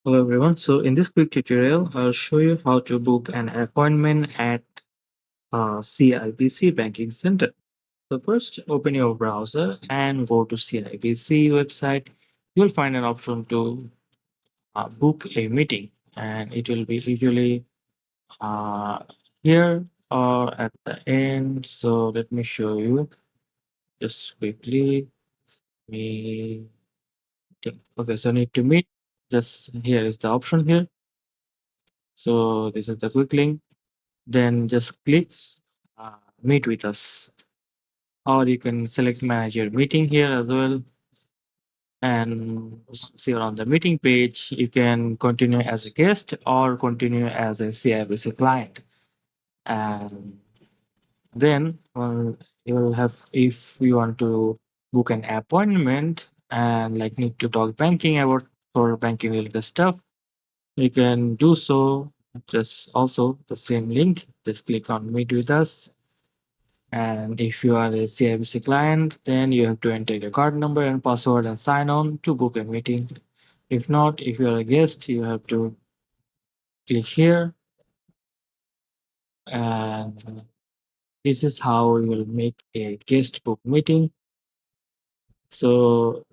Hello everyone. So in this quick tutorial, I'll show you how to book an appointment at CIBC Banking Center. So first, open your browser and go to CIBC website. You'll find an option to book a meeting, and it will be usually uh, here or at the end. So let me show you just quickly. Meeting. Okay, so need to meet. Just here is the option here. So this is the quick link. Then just click meet with us, or you can select manage your meeting here as well. And once you're on the meeting page, you can continue as a guest or continue as a CIBC client. And then you will have, if you want to book an appointment and like need to talk banking about for banking related stuff, you can do so. Just also the same link, just click on meet with us. And if you are a CIBC client, then you have to enter your card number and password and sign on to book a meeting. If not, if you are a guest, you have to click here. And this is how you will make a guest book meeting. So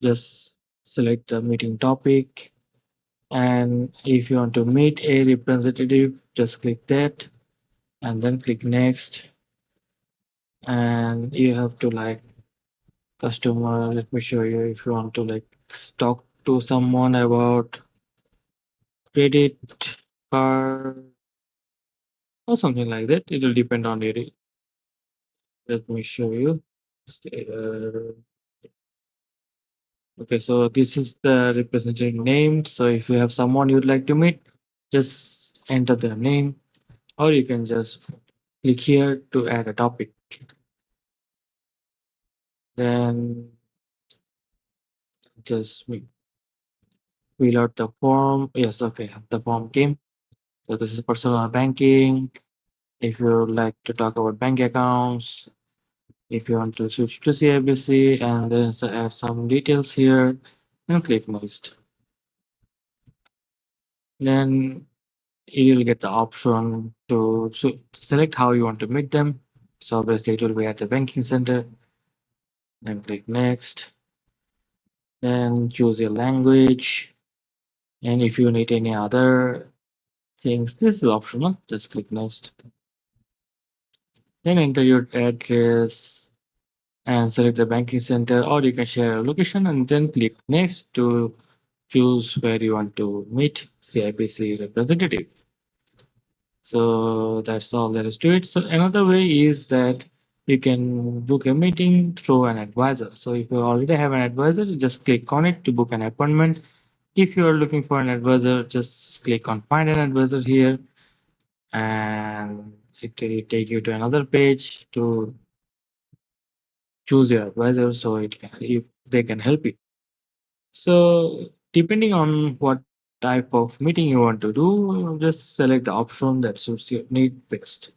just select the meeting topic. And if you want to meet a representative, just click that and then click next. And you have to like customer, let me show you, if you want to like talk to someone about credit card or something like that, it will depend on your. Let me show you. uh, okay, so this is the representative name. So if you have someone you'd like to meet, just enter their name, or you can just click here to add a topic. Then just fill out the form. Yes, okay, the form came. So this is personal banking. If you would like to talk about bank accounts, if you want to switch to CIBC, and then add some details here and click next. Then you'll get the option to select how you want to meet them. So obviously it will be at the banking center. Then click next. Then choose your language. And if you need any other things, this is optional. Just click next. Then enter your address and select the banking center, or you can share a location and then click next to choose where you want to meet CIBC representative. So that's all there is to it. So another way is that you can book a meeting through an advisor. So if you already have an advisor, you just click on it to book an appointment. If you are looking for an advisor, just click on find an advisor here, and it will take you to another page to choose your advisor, so it can, if they can help you. So depending on what type of meeting you want to do, just select the option that suits your need best.